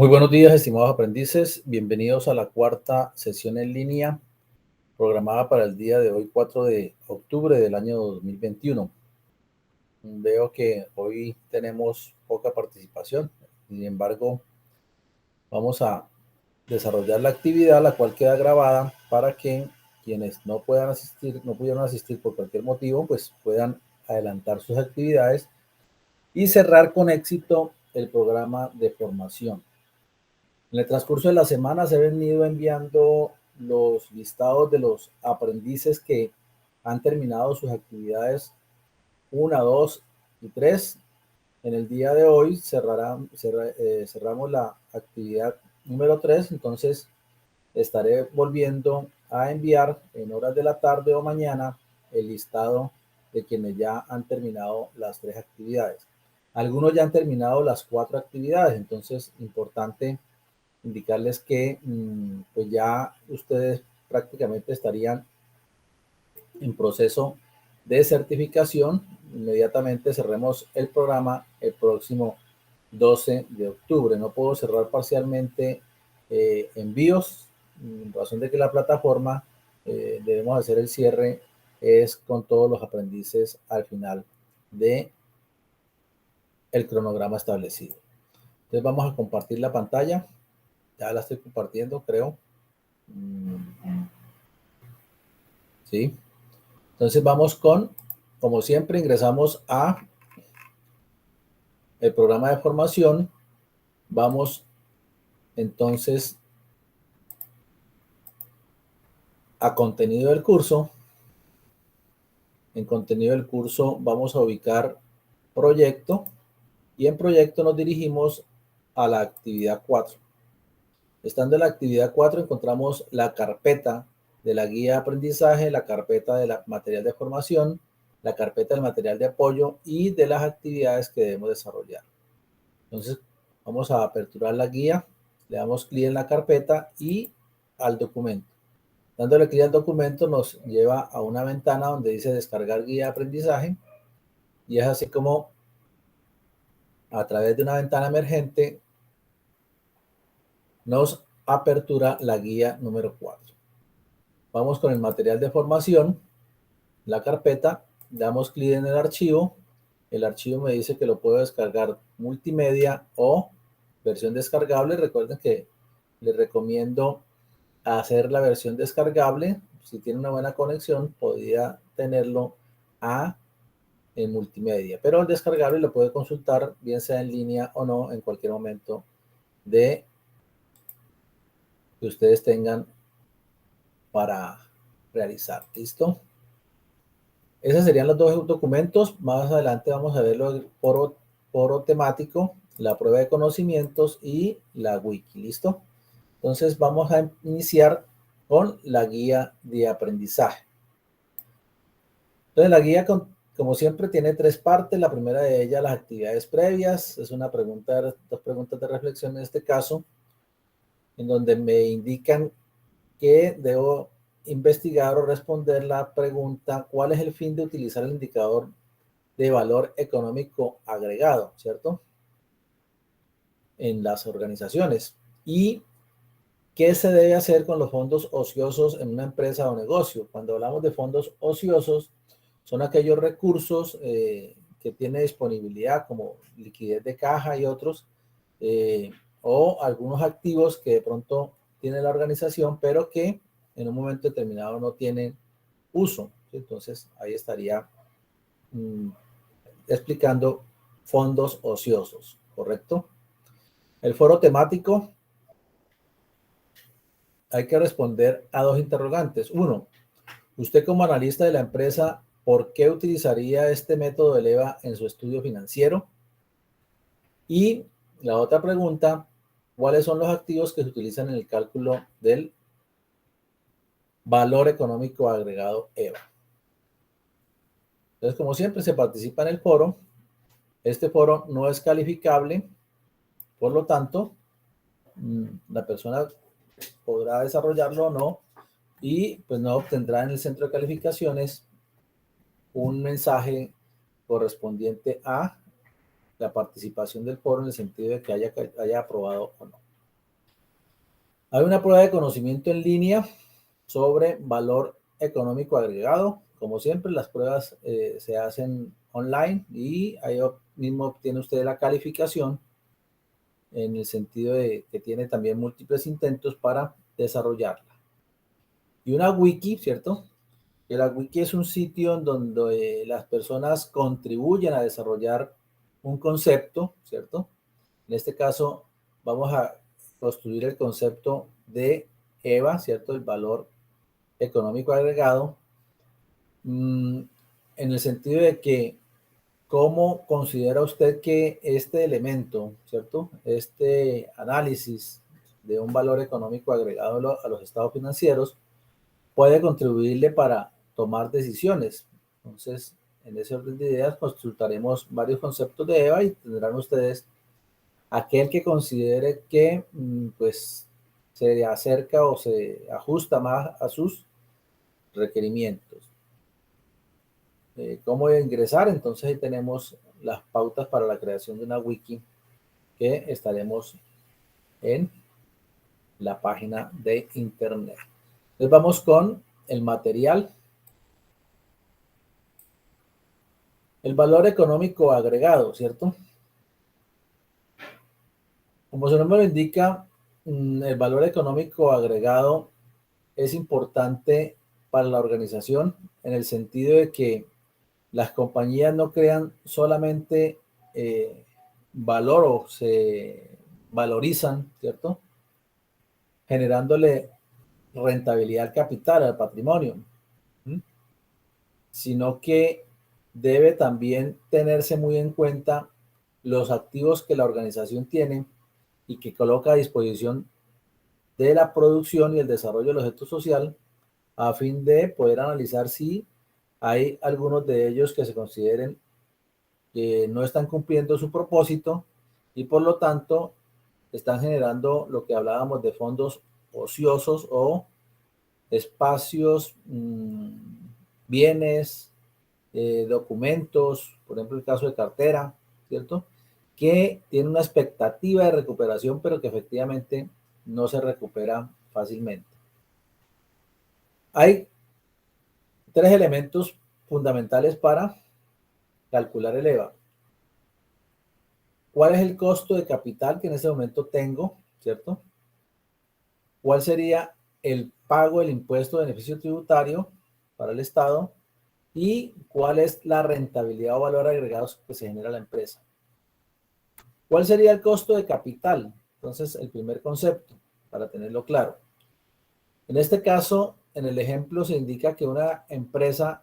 Muy buenos días, estimados aprendices. Bienvenidos a la cuarta sesión en línea programada para el día de hoy, 4 de octubre del año 2021. Veo que hoy tenemos poca participación. Sin embargo, vamos a desarrollar la actividad, la cual queda grabada para que quienes no pudieron asistir por cualquier motivo, pues puedan adelantar sus actividades y cerrar con éxito el programa de formación. En el transcurso de la semana se han venido enviando los listados de los aprendices que han terminado sus actividades 1, 2 y 3. En el día de hoy cerramos la actividad número 3, entonces estaré volviendo a enviar en horas de la tarde o mañana el listado de quienes ya han terminado las 3 actividades. Algunos ya han terminado las 4 actividades, entonces importante indicarles que pues ya ustedes prácticamente estarían en proceso de certificación. Inmediatamente cerremos el programa el próximo 12 de octubre. No puedo cerrar parcialmente envíos, en razón de que la plataforma debemos hacer el cierre es con todos los aprendices al final de el cronograma establecido. Entonces vamos a compartir la pantalla. Ya la estoy compartiendo, creo. ¿Sí? Entonces vamos como siempre, ingresamos a el programa de formación. Vamos entonces a contenido del curso. En contenido del curso vamos a ubicar proyecto y en proyecto nos dirigimos a la actividad 4. Estando en la actividad 4 encontramos la carpeta de la guía de aprendizaje, la carpeta de la material de formación, la carpeta del material de apoyo y de las actividades que debemos desarrollar. Entonces vamos a aperturar la guía, le damos clic en la carpeta y al documento. Dándole clic al documento nos lleva a una ventana donde dice descargar guía de aprendizaje y es así como a través de una ventana emergente nos apertura la guía número 4. Vamos con el material de formación, la carpeta, damos clic en el archivo me dice que lo puedo descargar multimedia o versión descargable. Recuerden que les recomiendo hacer la versión descargable. Si tiene una buena conexión, podría tenerlo en multimedia, pero el descargable lo puede consultar bien sea en línea o no en cualquier momento de que ustedes tengan para realizar. ¿Listo? Esos serían los dos documentos. Más adelante vamos a verlo el foro temático, la prueba de conocimientos y la wiki. ¿Listo? Entonces vamos a iniciar con la guía de aprendizaje. Entonces la guía, como siempre, tiene 3 partes. La primera de ellas, las actividades previas. Es una pregunta, 2 preguntas de reflexión en este caso, en donde me indican que debo investigar o responder la pregunta: ¿cuál es el fin de utilizar el indicador de valor económico agregado, cierto? En las organizaciones. ¿Y qué se debe hacer con los fondos ociosos en una empresa o negocio? Cuando hablamos de fondos ociosos, son aquellos recursos que tiene disponibilidad, como liquidez de caja y otros, o algunos activos que de pronto tiene la organización, pero que en un momento determinado no tienen uso. Entonces, ahí estaría explicando fondos ociosos, ¿correcto? El foro temático, hay que responder a 2 interrogantes. 1, usted como analista de la empresa, ¿por qué utilizaría este método de EVA en su estudio financiero? Y la otra pregunta, ¿cuáles son los activos que se utilizan en el cálculo del valor económico agregado EVA? Entonces, como siempre, se participa en el foro. Este foro no es calificable, por lo tanto, la persona podrá desarrollarlo o no, y pues no obtendrá en el centro de calificaciones un mensaje correspondiente a la participación del foro en el sentido de que haya aprobado o no. Hay una prueba de conocimiento en línea sobre valor económico agregado. Como siempre, las pruebas se hacen online y ahí mismo obtiene usted la calificación en el sentido de que tiene también múltiples intentos para desarrollarla. Y una wiki, ¿cierto? Que la wiki es un sitio en donde las personas contribuyen a desarrollar un concepto, ¿cierto? En este caso, vamos a construir el concepto de EVA, ¿cierto? El valor económico agregado, en el sentido de que, ¿cómo considera usted que este elemento, ¿cierto? Este análisis de un valor económico agregado a los estados financieros puede contribuirle para tomar decisiones? Entonces, en ese orden de ideas, consultaremos varios conceptos de EVA y tendrán ustedes aquel que considere que pues se acerca o se ajusta más a sus requerimientos. ¿Cómo ingresar? Entonces ahí tenemos las pautas para la creación de una wiki que estaremos en la página de internet. Entonces vamos con el material. El valor económico agregado, ¿cierto? Como su nombre lo indica, el valor económico agregado es importante para la organización en el sentido de que las compañías no crean solamente valor o se valorizan, ¿cierto? Generándole rentabilidad al capital, al patrimonio, ¿sí? Sino que debe también tenerse muy en cuenta los activos que la organización tiene y que coloca a disposición de la producción y el desarrollo del objeto social a fin de poder analizar si hay algunos de ellos que se consideren que no están cumpliendo su propósito y por lo tanto están generando lo que hablábamos de fondos ociosos o espacios, bienes, documentos, por ejemplo el caso de cartera, ¿cierto? Que tiene una expectativa de recuperación, pero que efectivamente no se recupera fácilmente. Hay tres elementos fundamentales para calcular el EVA. ¿Cuál es el costo de capital que en este momento tengo, cierto? ¿Cuál sería el pago del impuesto de beneficio tributario para el Estado? ¿Y cuál es la rentabilidad o valor agregado que se genera a la empresa? ¿Cuál sería el costo de capital? Entonces, el primer concepto, para tenerlo claro. En este caso, en el ejemplo se indica que una empresa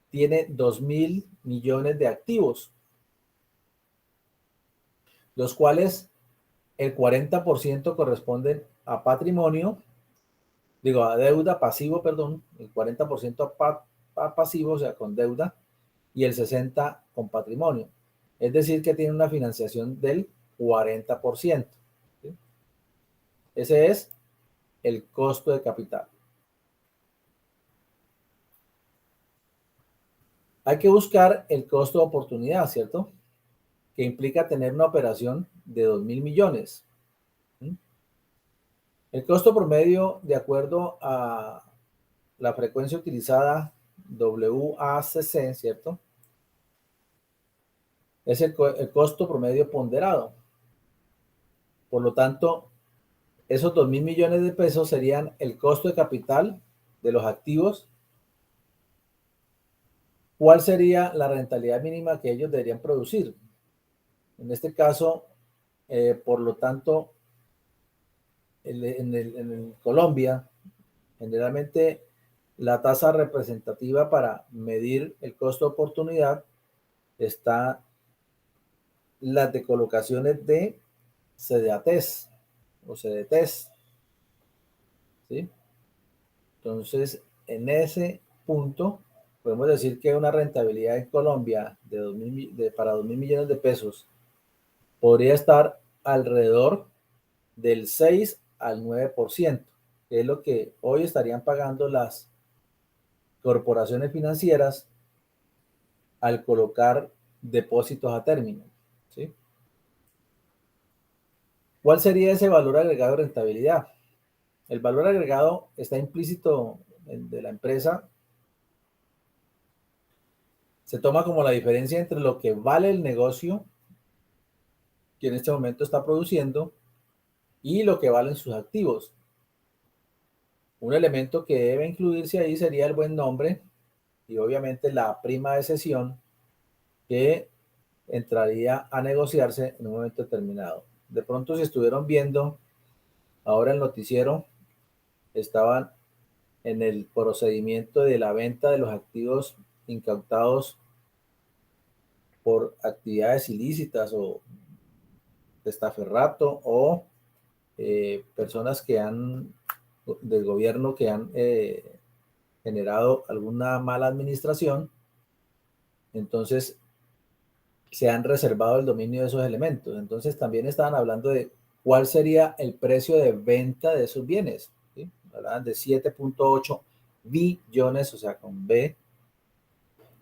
tiene 2.000 millones de activos, los cuales el 40% corresponden a patrimonio, digo, a deuda, pasivo, perdón, el 40% a pasivo, o sea, con deuda, y el 60% con patrimonio. Es decir, que tiene una financiación del 40%. ¿Sí? Ese es el costo de capital. Hay que buscar el costo de oportunidad, ¿cierto? Que implica tener una operación de 2.000 millones. ¿Sí? El costo promedio, de acuerdo a la frecuencia utilizada WACC, ¿cierto? Es el costo promedio ponderado. Por lo tanto, esos 2.000 millones de pesos serían el costo de capital de los activos. ¿Cuál sería la rentabilidad mínima que ellos deberían producir? En este caso, por lo tanto, en Colombia, generalmente la tasa representativa para medir el costo de oportunidad está las de colocaciones de CDATES o CDTs, ¿sí? Entonces, en ese punto, podemos decir que una rentabilidad en Colombia para 2.000 millones de pesos podría estar alrededor del 6 al 9%, que es lo que hoy estarían pagando las corporaciones financieras al colocar depósitos a término, ¿sí? ¿Cuál sería ese valor agregado de rentabilidad? El valor agregado está implícito de la empresa. Se toma como la diferencia entre lo que vale el negocio que en este momento está produciendo y lo que valen sus activos. Un elemento que debe incluirse ahí sería el buen nombre y obviamente la prima de cesión que entraría a negociarse en un momento determinado. De pronto, si estuvieron viendo ahora el noticiero, estaban en el procedimiento de la venta de los activos incautados por actividades ilícitas o testaferrato o personas que han del gobierno que han generado alguna mala administración. Entonces se han reservado el dominio de esos elementos. Entonces también estaban hablando de cuál sería el precio de venta de esos bienes, ¿sí? Hablaban de 7.8 billones, o sea, con B,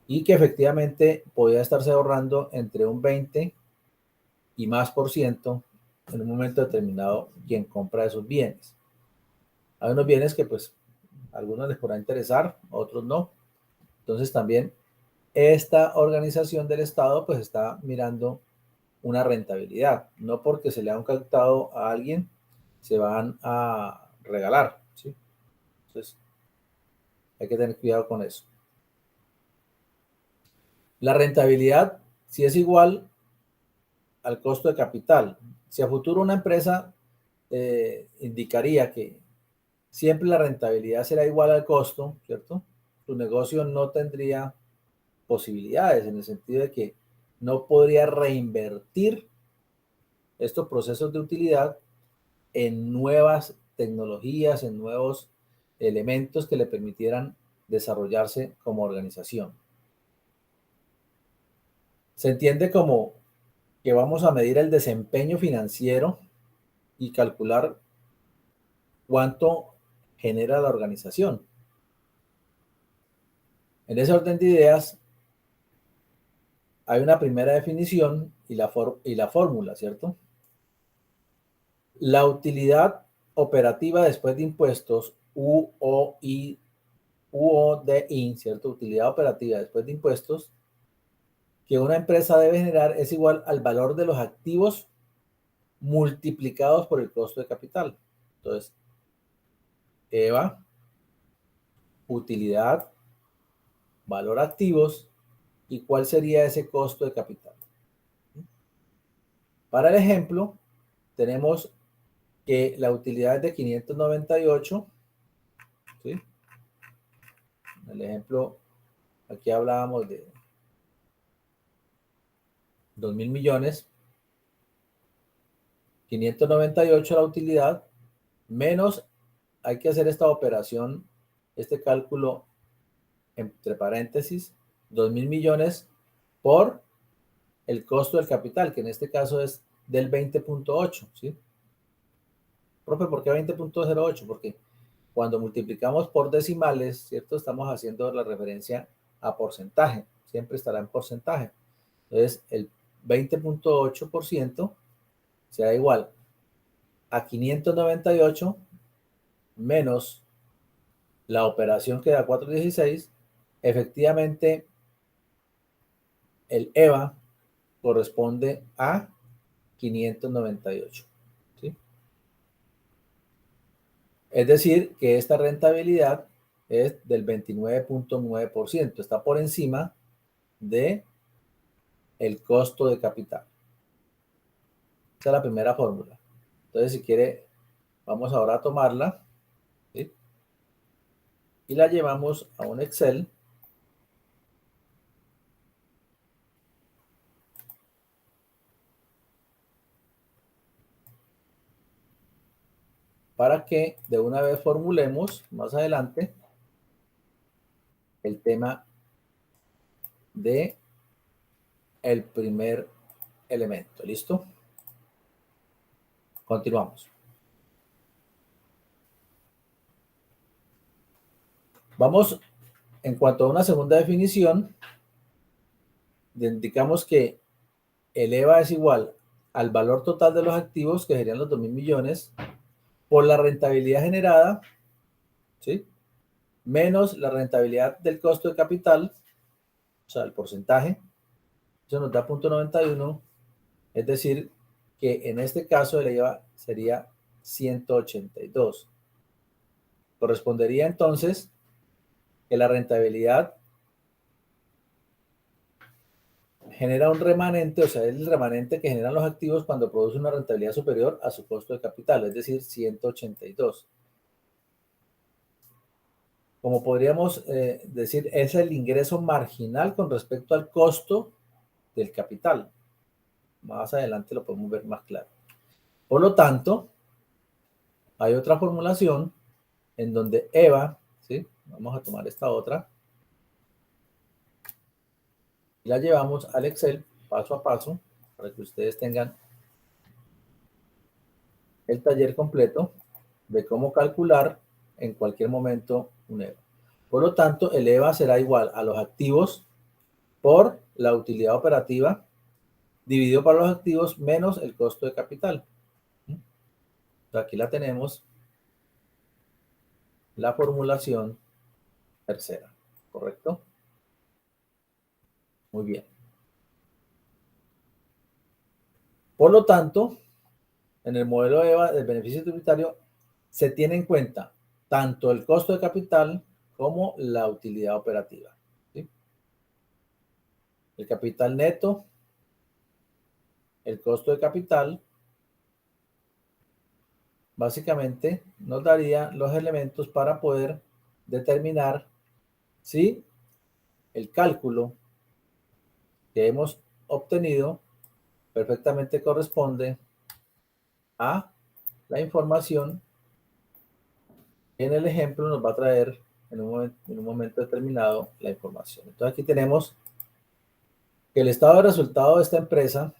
y que efectivamente podía estarse ahorrando entre un 20 y más por ciento en un momento determinado quien compra esos bienes. Hay unos bienes que pues a algunos les podrá interesar, a otros no. Entonces también esta organización del Estado pues está mirando una rentabilidad, no porque se le ha incautado a alguien se van a regalar, ¿sí? Entonces hay que tener cuidado con eso. La rentabilidad, si es igual al costo de capital, si a futuro una empresa indicaría que siempre la rentabilidad será igual al costo, ¿cierto? Tu negocio no tendría posibilidades en el sentido de que no podría reinvertir estos procesos de utilidad en nuevas tecnologías, en nuevos elementos que le permitieran desarrollarse como organización. Se entiende como que vamos a medir el desempeño financiero y calcular cuánto genera la organización. En ese orden de ideas, hay una primera definición y la fórmula, ¿cierto? La utilidad operativa después de impuestos, UODI, ¿cierto? Utilidad operativa después de impuestos que una empresa debe generar es igual al valor de los activos multiplicados por el costo de capital. Entonces, EVA, utilidad, valor activos, ¿y cuál sería ese costo de capital? Para el ejemplo, tenemos que la utilidad es de 598, ¿sí? El ejemplo, aquí hablábamos de 2.000 millones, 598 la utilidad, menos, hay que hacer esta operación, este cálculo entre paréntesis, 2.000 millones por el costo del capital, que en este caso es del 20.8, ¿sí? Profe, ¿por qué 20.08? Porque cuando multiplicamos por decimales, ¿cierto? Estamos haciendo la referencia a porcentaje, siempre estará en porcentaje. Entonces, el 20.8% será igual a 598 menos la operación que da 416. Efectivamente, el EVA corresponde a 598, ¿sí? Es decir, que esta rentabilidad es del 29.9%, está por encima de el costo de capital. Esa es la primera fórmula. Entonces, si quiere, vamos ahora a tomarla, ¿sí? Y la llevamos a un Excel para que de una vez formulemos más adelante el tema de el primer elemento. ¿Listo? Continuamos. Vamos, en cuanto a una segunda definición, indicamos que el EVA es igual al valor total de los activos, que serían los 2.000 millones, por la rentabilidad generada, ¿sí? Menos la rentabilidad del costo de capital, o sea, el porcentaje, eso nos da 0,91, es decir, que en este caso el IVA sería 182. Correspondería entonces que la rentabilidad genera un remanente, o sea, es el remanente que generan los activos cuando produce una rentabilidad superior a su costo de capital, es decir, 182. Como podríamos decir, es el ingreso marginal con respecto al costo del capital. Más adelante lo podemos ver más claro. Por lo tanto, hay otra formulación en donde EVA, ¿sí? Vamos a tomar esta otra y la llevamos al Excel paso a paso para que ustedes tengan el taller completo de cómo calcular en cualquier momento un EVA. Por lo tanto, el EVA será igual a los activos por la utilidad operativa dividido por los activos menos el costo de capital. Aquí la tenemos, la formulación tercera, ¿correcto? Muy bien. Por lo tanto, en el modelo EVA del beneficio tributario se tiene en cuenta tanto el costo de capital como la utilidad operativa, ¿sí? El capital neto, el costo de capital, básicamente nos daría los elementos para poder determinar si el cálculo que hemos obtenido perfectamente corresponde a la información que en el ejemplo nos va a traer en un momento determinado la información. Entonces aquí tenemos que el estado de resultado de esta empresa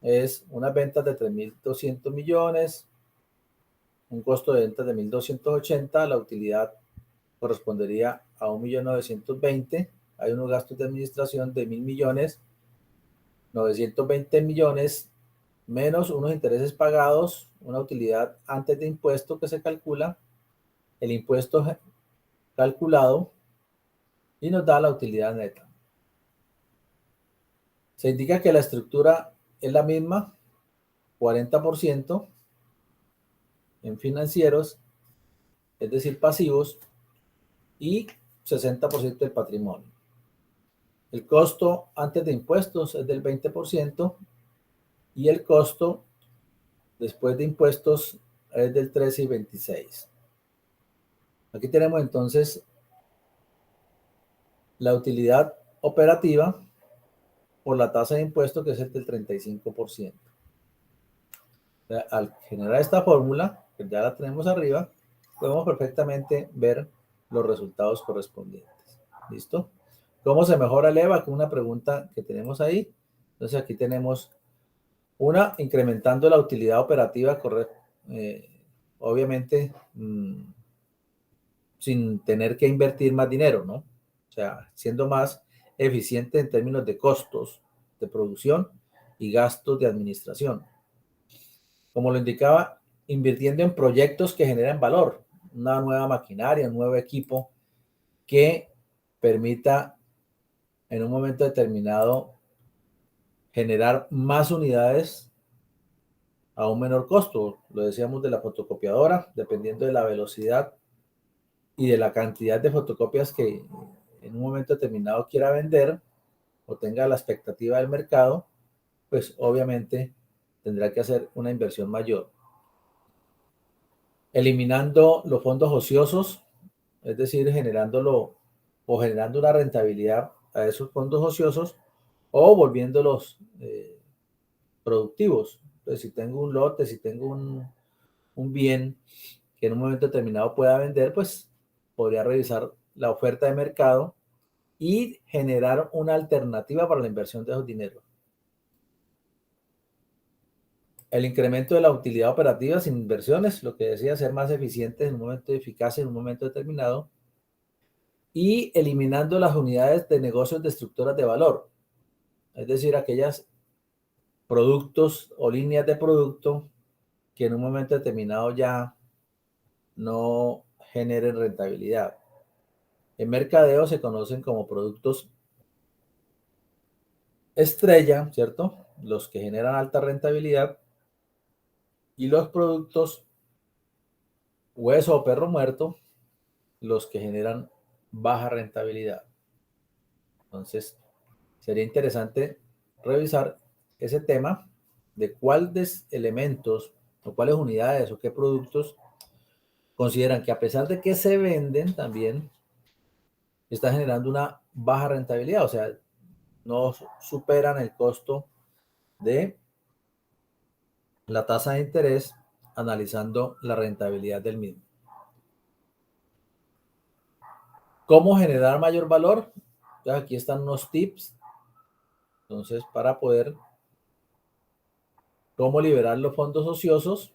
es unas ventas de 3.200 millones, un costo de ventas de 1.280, la utilidad correspondería a 1.920.000, hay unos gastos de administración de 1.000 millones, 920 millones, menos unos intereses pagados, una utilidad antes de impuesto que se calcula, el impuesto calculado y nos da la utilidad neta. Se indica que la estructura es la misma, 40% en financieros, es decir, pasivos, y 60% del patrimonio. El costo antes de impuestos es del 20% y el costo después de impuestos es del 13 y 26. Aquí tenemos entonces la utilidad operativa por la tasa de impuesto que es el del 35%. O sea, al generar esta fórmula, que ya la tenemos arriba, podemos perfectamente ver los resultados correspondientes. ¿Listo? ¿Cómo se mejora el EVA? Con una pregunta que tenemos ahí. Entonces aquí tenemos una, incrementando la utilidad operativa, obviamente sin tener que invertir más dinero, ¿no? O sea, siendo más eficiente en términos de costos de producción y gastos de administración. Como lo indicaba, invirtiendo en proyectos que generan valor, una nueva maquinaria, un nuevo equipo que permita en un momento determinado generar más unidades a un menor costo. Lo decíamos de la fotocopiadora, dependiendo de la velocidad y de la cantidad de fotocopias que en un momento determinado quiera vender o tenga la expectativa del mercado, pues obviamente tendrá que hacer una inversión mayor. Eliminando los fondos ociosos, es decir, generando una rentabilidad a esos fondos ociosos o volviéndolos productivos. Entonces, si tengo un lote, si tengo un bien que en un momento determinado pueda vender, pues podría revisar la oferta de mercado y generar una alternativa para la inversión de esos dineros. El incremento de la utilidad operativa sin inversiones, lo que decía, ser más eficientes en un momento eficaz en un momento determinado, y eliminando las unidades de negocios destructoras de valor, es decir, aquellas productos o líneas de producto que en un momento determinado ya no generen rentabilidad. En mercadeo se conocen como productos estrella, ¿cierto? Los que generan alta rentabilidad, y los productos hueso o perro muerto, los que generan baja rentabilidad. Entonces, sería interesante revisar ese tema de cuáles elementos o cuáles unidades o qué productos consideran que, a pesar de que se venden, también está generando una baja rentabilidad, o sea, no superan el costo de la tasa de interés analizando la rentabilidad del mismo. ¿Cómo generar mayor valor? Entonces, aquí están unos tips. Entonces, para poder, cómo liberar los fondos ociosos,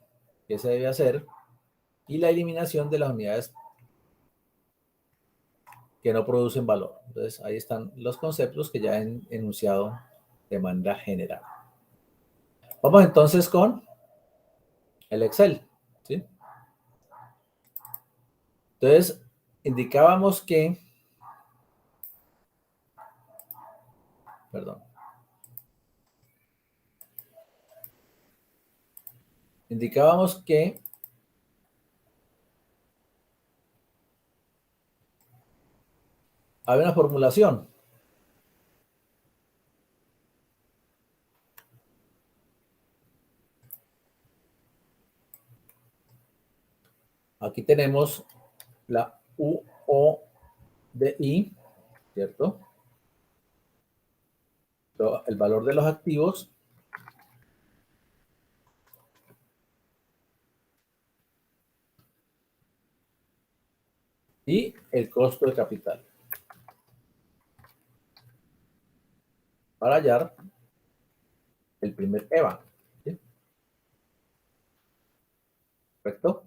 qué se debe hacer, y la eliminación de las unidades que no producen valor. Entonces, ahí están los conceptos que ya he enunciado de manera general. Vamos entonces con el Excel, ¿sí? Entonces, indicábamos que, perdón, indicábamos que había una formulación. Aquí tenemos la UODI, ¿cierto? El valor de los activos y el costo de capital para hallar el primer EVA, ¿sí? ¿Correcto?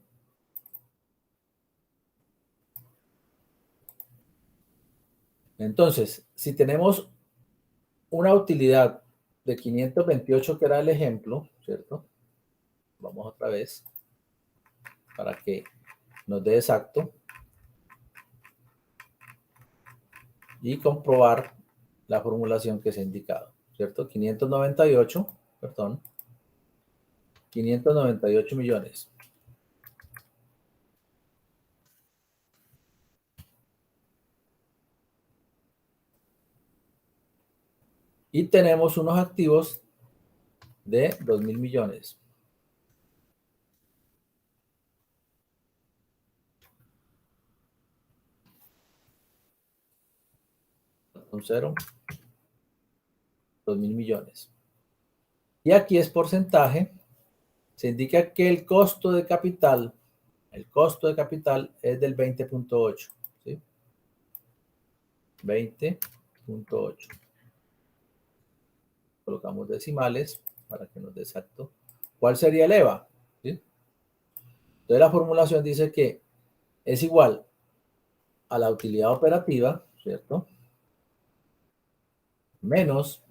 Entonces, si tenemos una utilidad de 528, que era el ejemplo, ¿cierto? Vamos otra vez para que nos dé exacto y comprobar la formulación que se ha indicado, ¿cierto? 598, perdón, 598 millones. Y tenemos unos activos de 2.000 millones. Un cero, 2.000 millones. Y aquí es porcentaje. Se indica que el costo de capital es del 20.8, ¿sí? 20.8. Colocamos decimales para que nos dé exacto. ¿Cuál sería el EVA? ¿Sí? Entonces la formulación dice que es igual a la utilidad operativa, ¿cierto? Menos,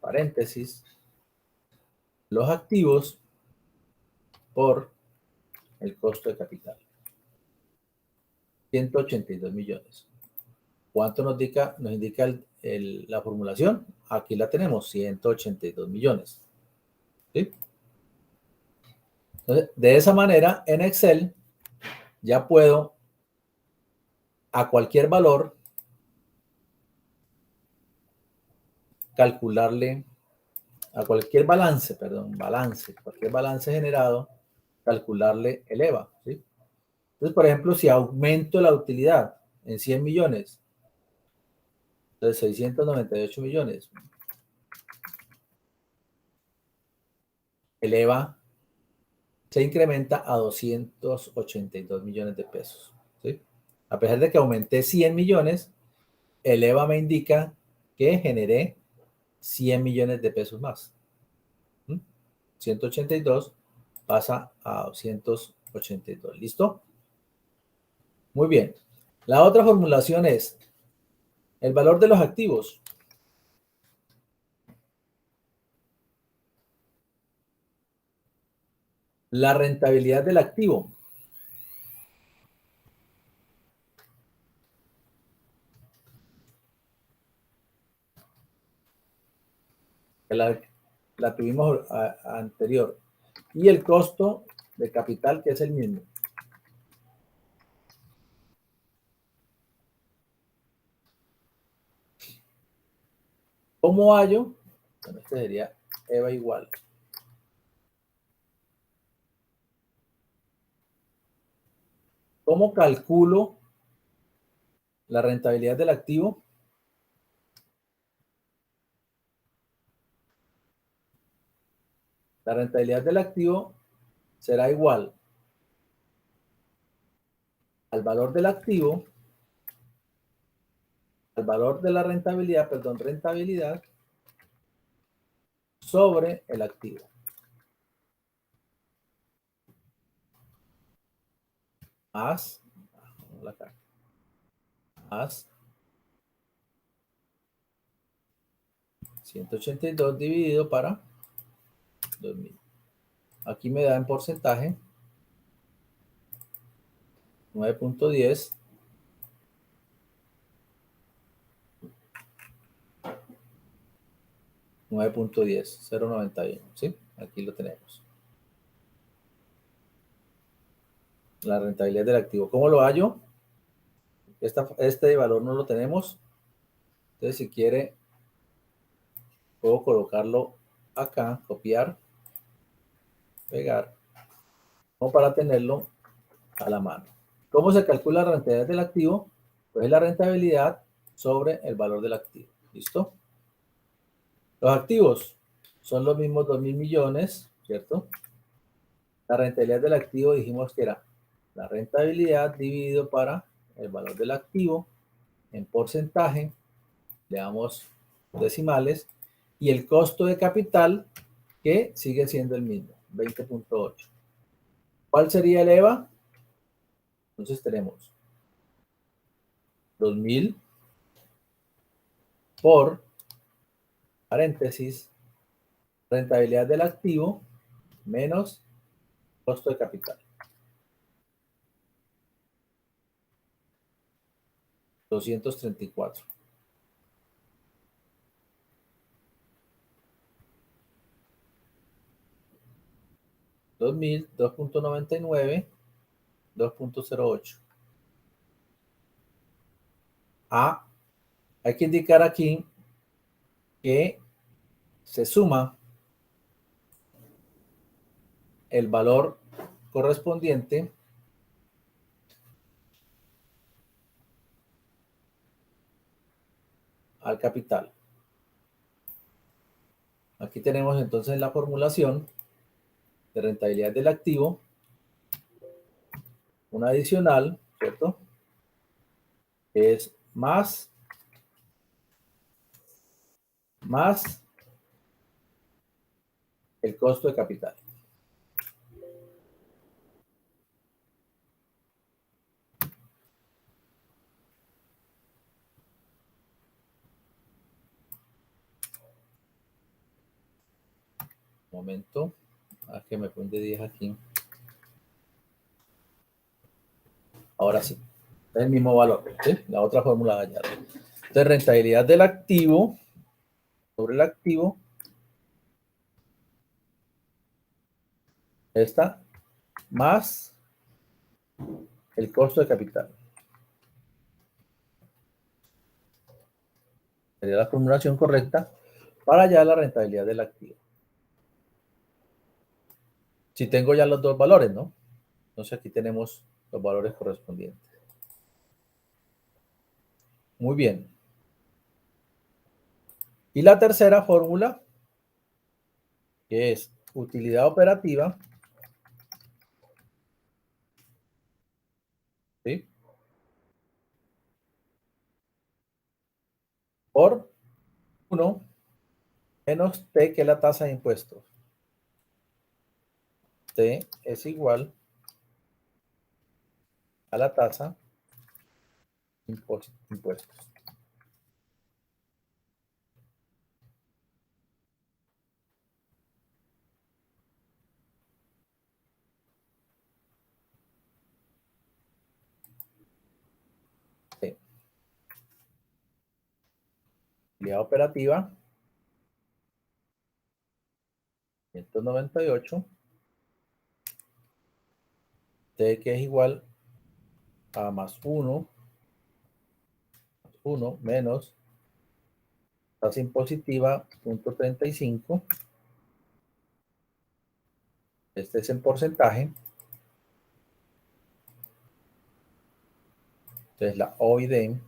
paréntesis, los activos por el costo de capital. 182 millones. ¿Cuánto nos indica, la formulación? Aquí la tenemos, 182 millones. ¿Sí? Entonces, de esa manera, en Excel ya puedo a cualquier valor calcularle, a cualquier balance, cualquier balance generado, calcularle el EVA. ¿Sí? Entonces, por ejemplo, si aumento la utilidad en 100 millones, entonces 698 millones, el EVA se incrementa a 282 millones de pesos. ¿Sí? A pesar de que aumenté 100 millones, el EVA me indica que generé 100 millones de pesos más. 182 pasa a 282. ¿Listo? Muy bien. La otra formulación es el valor de los activos. La rentabilidad del activo. La tuvimos anterior. Y el costo de capital, que es el mismo. ¿Cómo hallo? Bueno, este sería EVA igual. ¿Cómo calculo la rentabilidad del activo? La rentabilidad del activo será igual al valor del activo, al valor de la rentabilidad, perdón, rentabilidad sobre el activo. Más, más 182 dividido para 2000. Aquí me da en porcentaje 9.10. 9.10, 0.91, ¿sí? Aquí lo tenemos. La rentabilidad del activo. ¿Cómo lo hallo? Este valor no lo tenemos. Entonces, si quiere, puedo colocarlo acá, copiar, pegar, como para tenerlo a la mano. ¿Cómo se calcula la rentabilidad del activo? Pues es la rentabilidad sobre el valor del activo. ¿Listo? Los activos son los mismos 2.000 millones, ¿cierto? La rentabilidad del activo dijimos que era la rentabilidad dividido para el valor del activo en porcentaje, le damos decimales, y el costo de capital, que sigue siendo el mismo, 20.8. ¿Cuál sería el EVA? Entonces tenemos 2.000 por paréntesis, rentabilidad del activo menos costo de capital. 234. 2.000, 2.99, 2.08. Hay que indicar aquí que se suma el valor correspondiente al capital. Aquí tenemos entonces la formulación de rentabilidad del activo, una adicional, ¿cierto? Es más el costo de capital. Un momento, que me pone 10 aquí. Ahora sí, es el mismo valor, ¿sí? La otra fórmula de añadir. Entonces, rentabilidad del activo sobre el activo, esta, más el costo de capital. Sería la formulación correcta para hallar la rentabilidad del activo. Si tengo ya los dos valores, ¿no? Entonces aquí tenemos los valores correspondientes. Muy bien. Y la tercera fórmula, que es utilidad operativa, ¿sí? Por 1 menos T, que es la tasa de impuestos. T es igual a la tasa de impuestos. Sí. Utilidad operativa 198, T que es igual a más 1 menos tasa impositiva 0.35. Este es en porcentaje. Entonces la O y D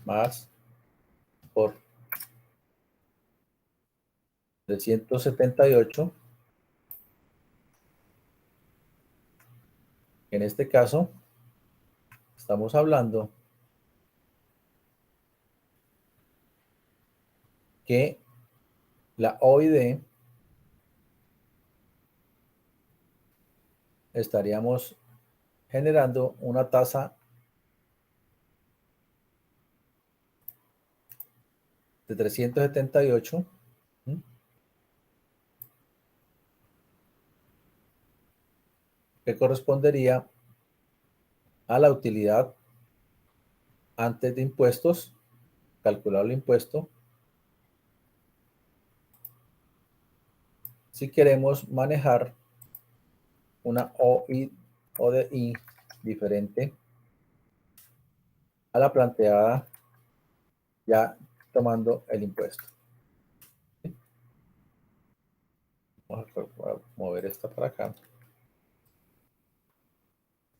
más por 378. En este caso, estamos hablando que la O y D estaríamos generando una tasa de 378, que correspondería a la utilidad antes de impuestos, calculado el impuesto, si queremos manejar una O de I diferente a la planteada ya tomando el impuesto. Vamos a mover esta para acá.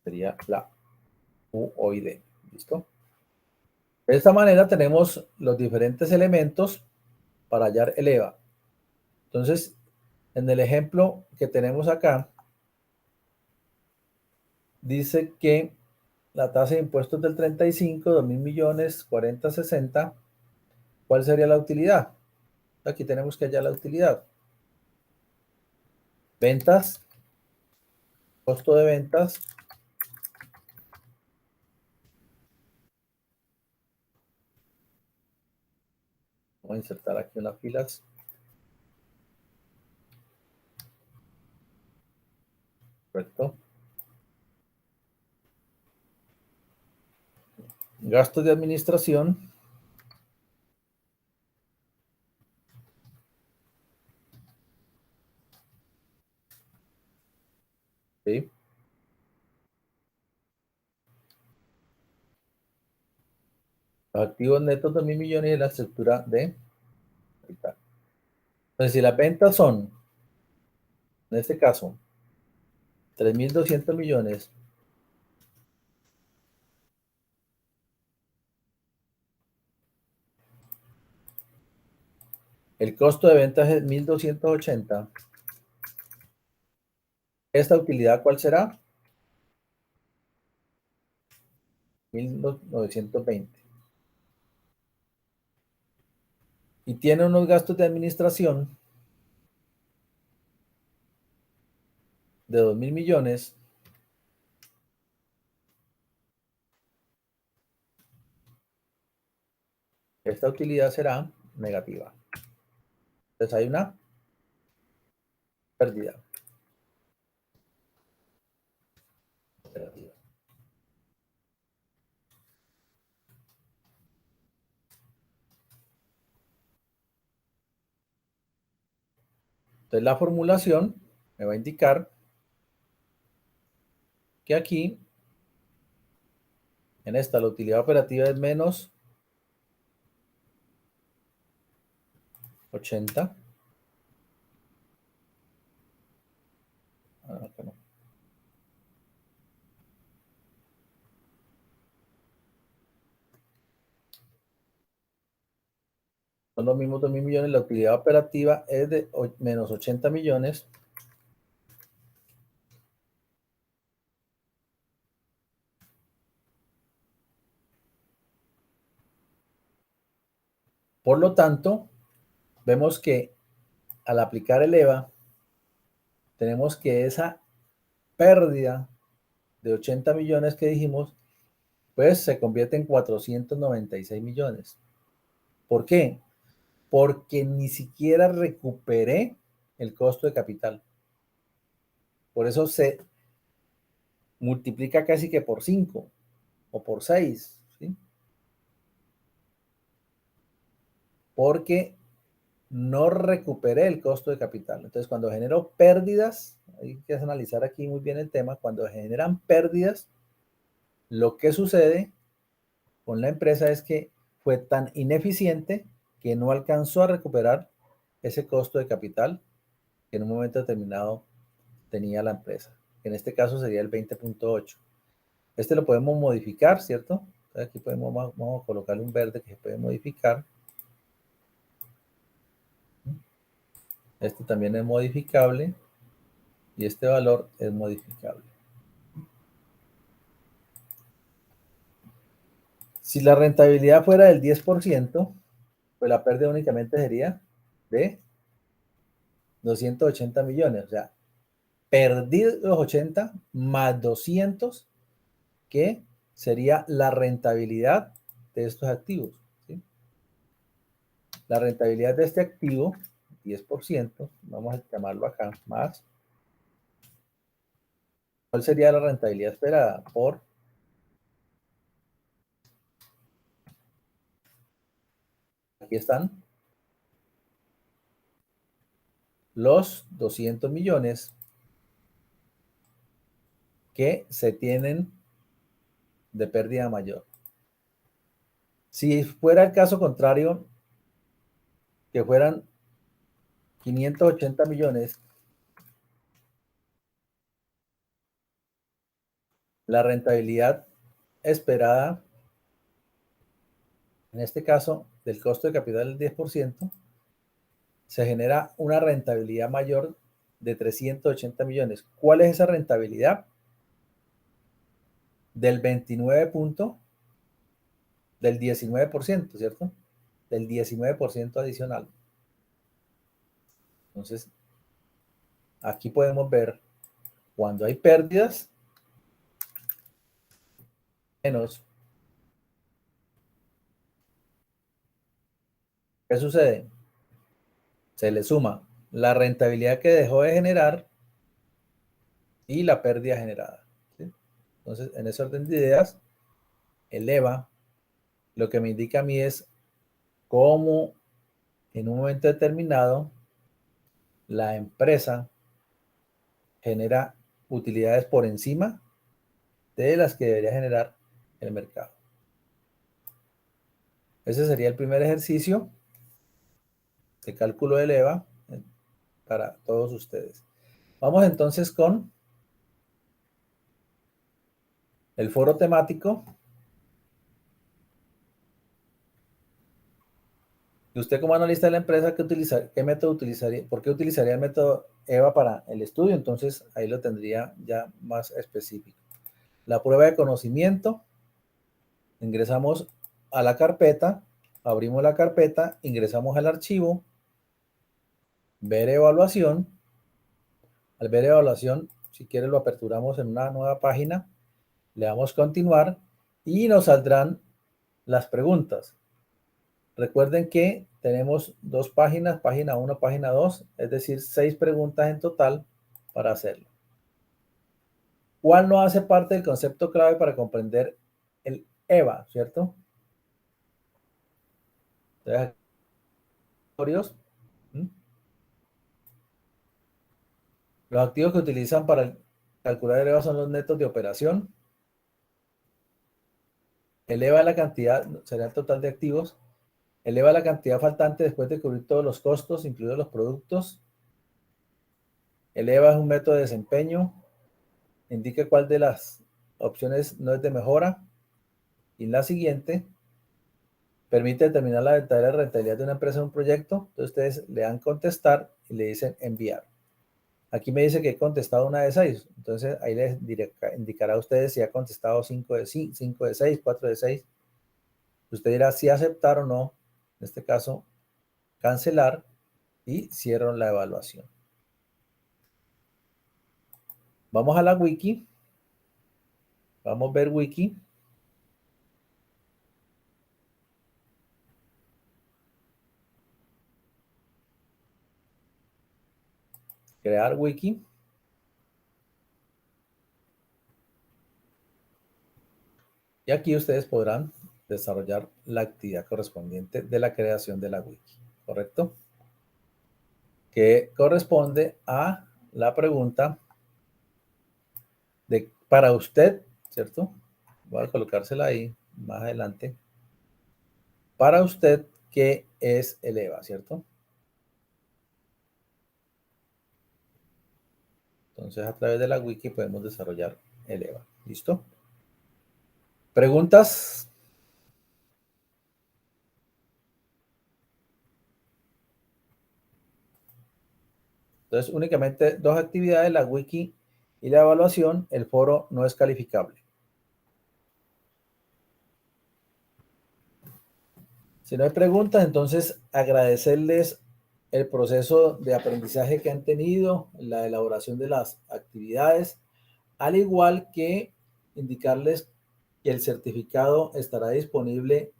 Sería la U, O y D. ¿Listo? De esta manera tenemos los diferentes elementos para hallar el EVA. Entonces, en el ejemplo que tenemos acá, dice que la tasa de impuestos del 35, 2.000 millones, 40, 60. ¿Cuál sería la utilidad? Aquí tenemos que hallar la utilidad. Ventas, costo de ventas, vamos a insertar aquí unas filas. Correcto. Gastos de administración. ¿Sí? Los activos netos, 2.000 millones y la estructura de capital. Entonces, si las ventas son, en este caso, 3.200 millones, el costo de ventas es 1.280, ¿esta utilidad cuál será? 1.920. Y tiene unos gastos de administración de 2.000 millones. Esta utilidad será negativa. Entonces hay una pérdida. Entonces la formulación me va a indicar que aquí, en esta, la utilidad operativa es menos 80. Acá no. Son los mismos 2.000 millones. La utilidad operativa es de menos 80 millones. Por lo tanto, vemos que al aplicar el EVA, tenemos que esa pérdida de 80 millones que dijimos, pues se convierte en 496 millones. ¿Por qué? Porque ni siquiera recuperé el costo de capital. Por eso se multiplica casi que por 5 o por 6, ¿sí? Porque no recuperé el costo de capital. Entonces, cuando genero pérdidas, hay que analizar aquí muy bien el tema, cuando generan pérdidas, lo que sucede con la empresa es que fue tan ineficiente que no alcanzó a recuperar ese costo de capital que en un momento determinado tenía la empresa. En este caso sería el 20.8. Este lo podemos modificar, ¿cierto? Aquí vamos a colocarle un verde que se puede modificar. Este también es modificable y este valor es modificable. Si la rentabilidad fuera del 10%, pues la pérdida únicamente sería de 280 millones. O sea, perdí los 80 más 200, que sería la rentabilidad de estos activos, ¿sí? La rentabilidad de este activo, 10%, vamos a llamarlo acá, más. ¿Cuál sería la rentabilidad esperada? Aquí están los 200 millones que se tienen de pérdida mayor. Si fuera el caso contrario, que fueran 580 millones, la rentabilidad esperada, en este caso, del costo de capital del 10%, se genera una rentabilidad mayor de 380 millones. ¿Cuál es esa rentabilidad? Del 29 punto, del 19%, ¿cierto? Del 19% adicional. Entonces, aquí podemos ver cuando hay pérdidas, menos. ¿Qué sucede? Se le suma la rentabilidad que dejó de generar y la pérdida generada, ¿sí? Entonces, en ese orden de ideas, el EVA lo que me indica a mí es cómo en un momento determinado la empresa genera utilidades por encima de las que debería generar el mercado. Ese sería el primer ejercicio de cálculo del EVA para todos ustedes. Vamos entonces con el foro temático. Y usted como analista de la empresa, ¿qué método utilizaría? ¿Por qué utilizaría el método EVA para el estudio? Entonces ahí lo tendría ya más específico. La prueba de conocimiento, ingresamos a la carpeta, abrimos la carpeta, ingresamos al archivo, ver evaluación. Al ver evaluación, si quiere lo aperturamos en una nueva página, le damos continuar y nos saldrán las preguntas. Recuerden que tenemos dos páginas, página 1, página 2, es decir, 6 preguntas en total para hacerlo. ¿Cuál no hace parte del concepto clave para comprender el EVA, cierto? Entonces, los activos que utilizan para calcular el EVA son los netos de operación. Eleva la cantidad, será el total de activos. Eleva la cantidad faltante después de cubrir todos los costos, incluidos los productos. Eleva es un método de desempeño. Indique cuál de las opciones no es de mejora. Y la siguiente permite determinar la verdadera rentabilidad de una empresa o un proyecto. Entonces ustedes le dan contestar y le dicen enviar. Aquí me dice que he contestado una de 6. Entonces ahí les indicará a ustedes si ha contestado 5 de 6, 4 de 6. Usted dirá si aceptar o no. En este caso, cancelar y cierro la evaluación. Vamos a la wiki. Vamos a ver wiki. Crear wiki. Y aquí ustedes podrán desarrollar la actividad correspondiente de la creación de la wiki. ¿Correcto? que corresponde a la pregunta de para usted, ¿cierto? Voy a colocársela ahí más adelante. Para usted, ¿qué es el EVA, cierto? Entonces, a través de la wiki podemos desarrollar el EVA. ¿Listo? ¿Preguntas? Entonces, únicamente dos actividades, la wiki y la evaluación. El foro no es calificable. Si no hay preguntas, entonces agradecerles el proceso de aprendizaje que han tenido, la elaboración de las actividades, al igual que indicarles que el certificado estará disponible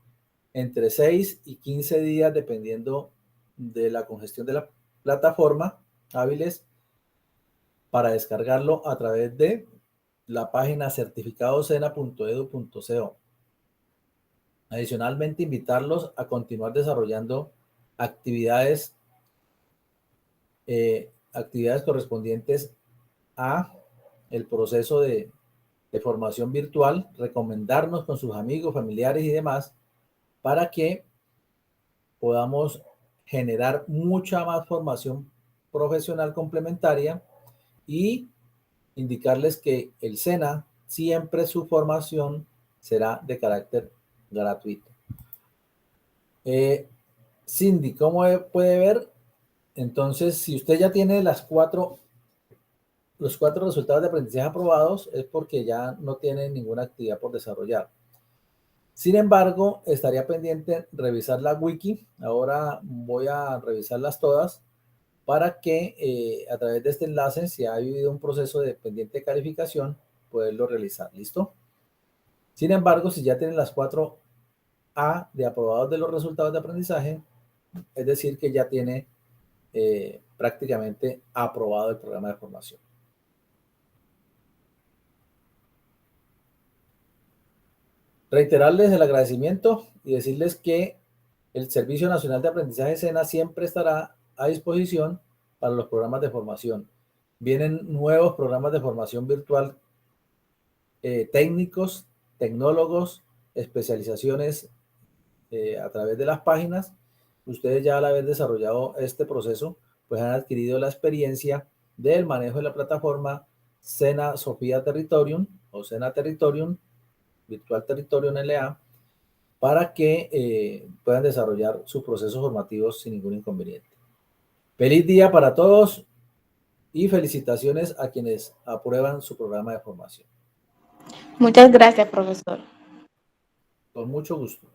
entre 6 y 15 días, dependiendo de la congestión de la plataforma, hábiles para descargarlo a través de la página certificadosena.edu.co. Adicionalmente, invitarlos a continuar desarrollando actividades, actividades correspondientes a el proceso de formación virtual, recomendarnos con sus amigos, familiares y demás, para que podamos generar mucha más formación profesional complementaria y indicarles que el SENA siempre su formación será de carácter gratuito. Cindy, ¿cómo puede ver? Entonces, si usted ya tiene los cuatro resultados de aprendizaje aprobados, es porque ya no tiene ninguna actividad por desarrollar. Sin embargo, estaría pendiente revisar la wiki. Ahora voy a revisarlas todas para que a través de este enlace, si ha habido un proceso de pendiente de calificación, poderlo realizar. ¿Listo? Sin embargo, si ya tienen las 4A de aprobados de los resultados de aprendizaje, es decir, que ya tiene prácticamente aprobado el programa de formación. Reiterarles el agradecimiento y decirles que el Servicio Nacional de Aprendizaje SENA siempre estará a disposición para los programas de formación. Vienen nuevos programas de formación virtual técnicos, tecnólogos, especializaciones a través de las páginas. Ustedes ya al haber desarrollado este proceso, pues han adquirido la experiencia del manejo de la plataforma SENA Sofía Territorium o SENA Territorium, Virtual Territorium LA, para que puedan desarrollar sus procesos formativos sin ningún inconveniente. Feliz día para todos y felicitaciones a quienes aprueban su programa de formación. Muchas gracias, profesor. Con mucho gusto.